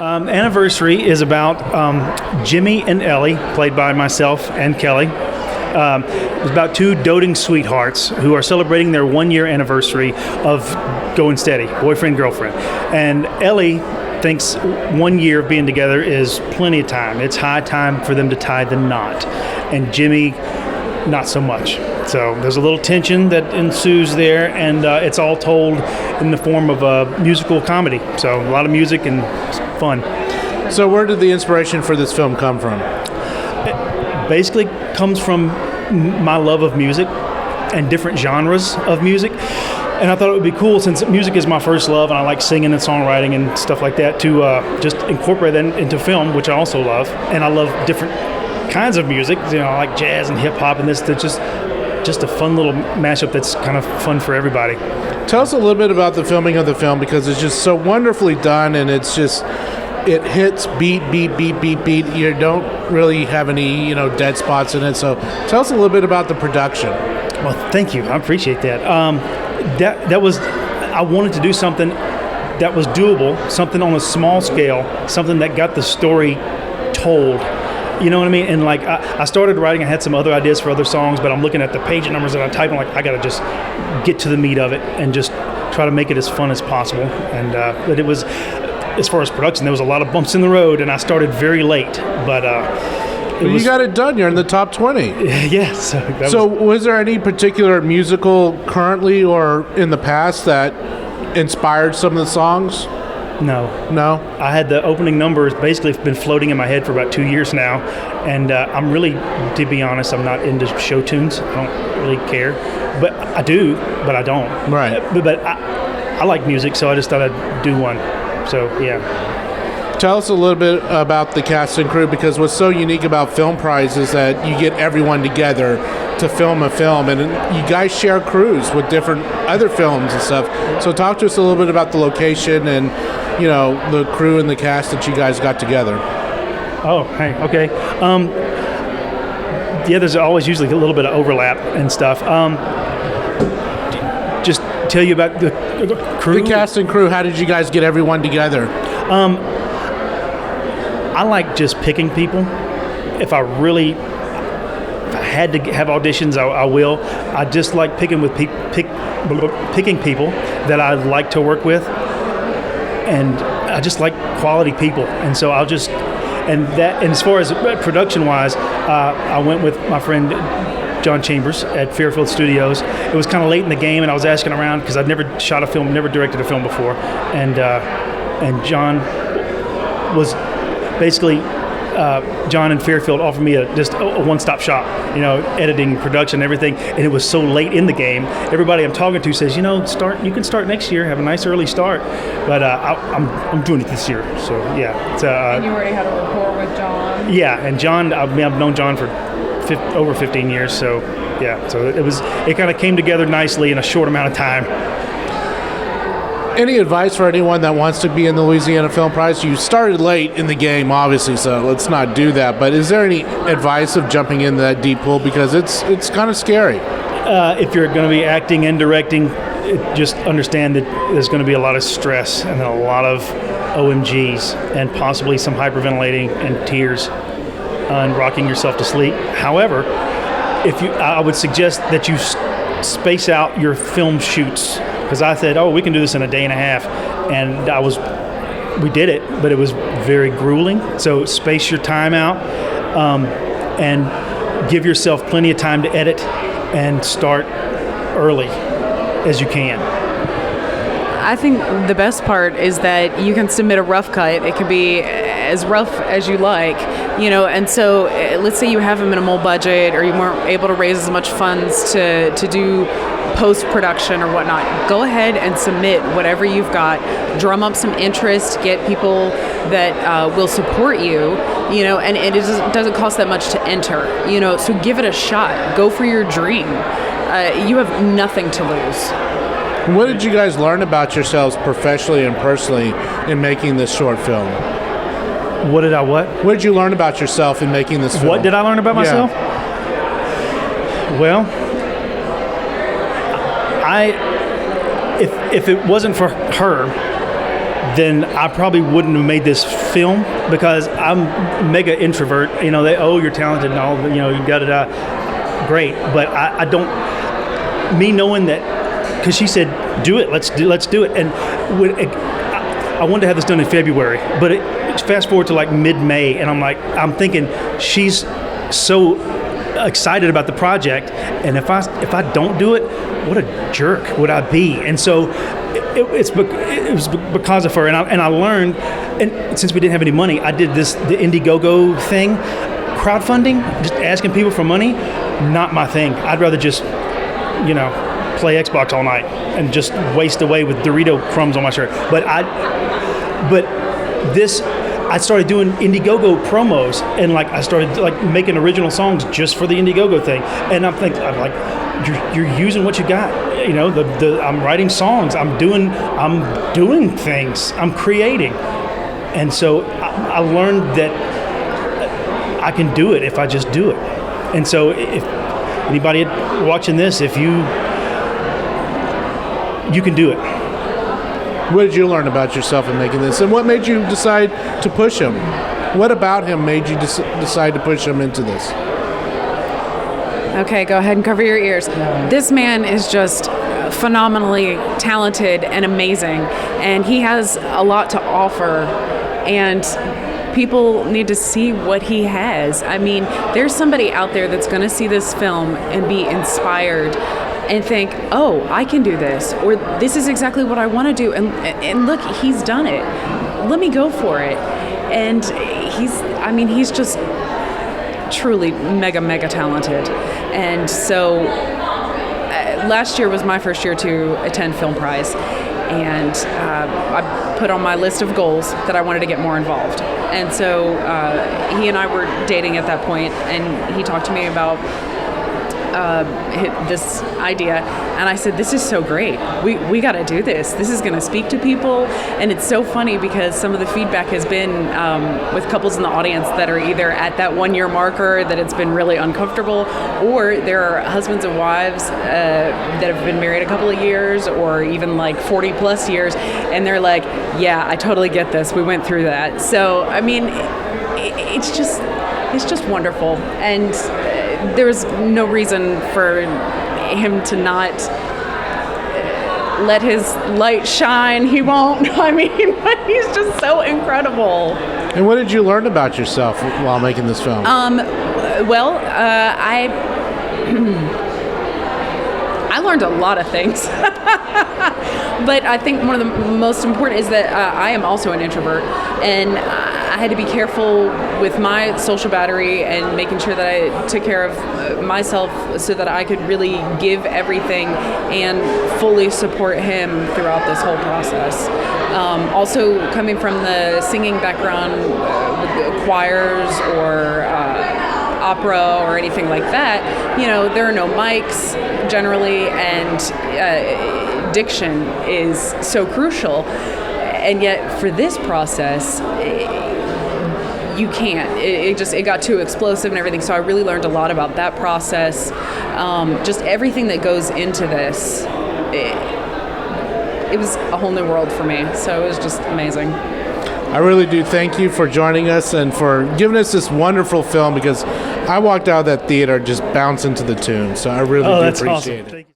Anniversary is about Jimmy and Ellie, played by myself and Kelly. It's about two doting sweethearts who are celebrating their 1-year anniversary of going steady, boyfriend, girlfriend. And Ellie thinks 1 year of being together is plenty of time. It's high time for them to tie the knot. And Jimmy, not so much. So there's a little tension that ensues there, and it's all told in the form of a musical comedy. So a lot of music and fun. So where did the inspiration for this film come from? It basically comes from my love of music and different genres of music. And I thought it would be cool, since music is my first love and I like singing and songwriting and stuff like that, to just incorporate that into film, which I also love. And I love different kinds of music. You know, I like jazz and hip hop, and this that's just a fun little mashup that's kind of fun for everybody. Tell us a little bit about the filming of the film, because it's just so wonderfully done, and it hits beat. You don't really have any, dead spots in it. So tell us a little bit about the production. Well, thank you. I appreciate that. That was, I wanted to do something that was doable, something on a small scale, something that got the story told. You know what I mean? And like, I started writing, I had some other ideas for other songs, but I'm looking at the page numbers that I type, and I got to just get to the meat of it and just try to make it as fun as possible. And but it was, as far as production, there was a lot of bumps in the road, and I started very late, but you got it done. You're in the top 20. Yes. So was there any particular musical currently or in the past that inspired some of the songs? No. I had the opening numbers basically been floating in my head for about 2 years now, and I'm really, to be honest, I'm not into show tunes. I don't really care, but I do, but I don't. Right. But I like music, so I just thought I'd do one. So yeah. Tell us a little bit about the cast and crew, because what's so unique about Film Prize is that you get everyone together to film a film, and you guys share crews with different other films and stuff. So talk to us a little bit about the location and, the crew and the cast that you guys got together. Oh, hey, okay. Yeah, there's always usually a little bit of overlap and stuff. Just tell you about the crew? The cast and crew, how did you guys get everyone together? I like just picking people. If I had to have auditions, I will. I just like picking picking people that I like to work with, and I just like quality people. And so I'll just, and as far as production wise, I went with my friend John Chambers at Fairfield Studios. It was kind of late in the game, and I was asking around because I'd never shot a film, never directed a film before, and John was basically, John and Fairfield offered me just a one-stop shop, editing, production, everything, and it was so late in the game. Everybody I'm talking to says, you can start next year, have a nice early start, but I'm doing it this year, so yeah. And you already had a rapport with John? Yeah, and John, I've known John for over 15 years, so yeah, so it kind of came together nicely in a short amount of time. Any advice for anyone that wants to be in the Louisiana Film Prize? You started late in the game, obviously, so let's not do that. But is there any advice of jumping into that deep pool? Because it's kind of scary. If you're going to be acting and directing, just understand that there's going to be a lot of stress and a lot of OMGs and possibly some hyperventilating and tears and rocking yourself to sleep. However, I would suggest that you space out your film shoots. Because I said, we can do this in a day and a half, and we did it, but it was very grueling. So space your time out, and give yourself plenty of time to edit, and start early as you can. I think the best part is that you can submit a rough cut. It can be as rough as you like, and so let's say you have a minimal budget, or you weren't able to raise as much funds to do post-production or whatnot. Go ahead and submit whatever you've got. Drum up some interest, get people that will support you, and it doesn't cost that much to enter, so give it a shot. Go for your dream. You have nothing to lose. What did you guys learn about yourselves professionally and personally in making this short film? What did I what? What did you learn about yourself in making this film? What did I learn about myself? Well, if it wasn't for her then I probably wouldn't have made this film, because I'm mega introvert. You're talented and all, you got it out. Great, but I don't. Me knowing that, because she said, "Do it, let's do it," and I wanted to have this done in February, but fast forward to like mid-May, and I'm thinking she's so excited about the project, and if I don't do it, what a jerk would I be? And so it was because of her, and I learned, and since we didn't have any money, I did the Indiegogo thing, crowdfunding, just asking people for money. Not my thing. I'd rather just play Xbox all night and just waste away with Dorito crumbs on my shirt. But I started doing Indiegogo promos, and I started making original songs just for the Indiegogo thing. And I'm like, you're using what you got. I'm writing songs. I'm doing things. I'm creating. And so I learned that I can do it if I just do it. And so if anybody watching this, if you can do it. What did you learn about yourself in making this, and what made you decide to push him? What about him made you decide to push him into this? Okay, go ahead and cover your ears. This man is just phenomenally talented and amazing, and he has a lot to offer, and people need to see what he has. I mean, there's somebody out there that's going to see this film and be inspired and think, oh, I can do this, or this is exactly what I want to do, and look, he's done it. Let me go for it. And he's just truly mega talented. And so last year was my first year to attend Film Prize, and I put on my list of goals that I wanted to get more involved. And so he and I were dating at that point, and he talked to me about this idea, and I said, this is so great. We got to do this. This is going to speak to people. And it's so funny because some of the feedback has been with couples in the audience that are either at that 1 year marker that it's been really uncomfortable, or there are husbands and wives that have been married a couple of years, or even 40 plus years, and they're like, yeah, I totally get this. We went through that. So I mean, it's just wonderful. And there's no reason for him to not let his light shine. He won't. I mean, he's just so incredible. And what did you learn about yourself while making this film? I learned a lot of things. But I think one of the most important is that I am also an introvert, and I had to be careful with my social battery and making sure that I took care of myself so that I could really give everything and fully support him throughout this whole process. Also, coming from the singing background with choirs or opera or anything like that, there are no mics generally, and diction is so crucial. And yet for this process, you can't. It got too explosive and everything. So I really learned a lot about that process. Just everything that goes into this. It was a whole new world for me. So it was just amazing. I really do thank you for joining us and for giving us this wonderful film, because I walked out of that theater just bouncing to the tune. So I really do appreciate it.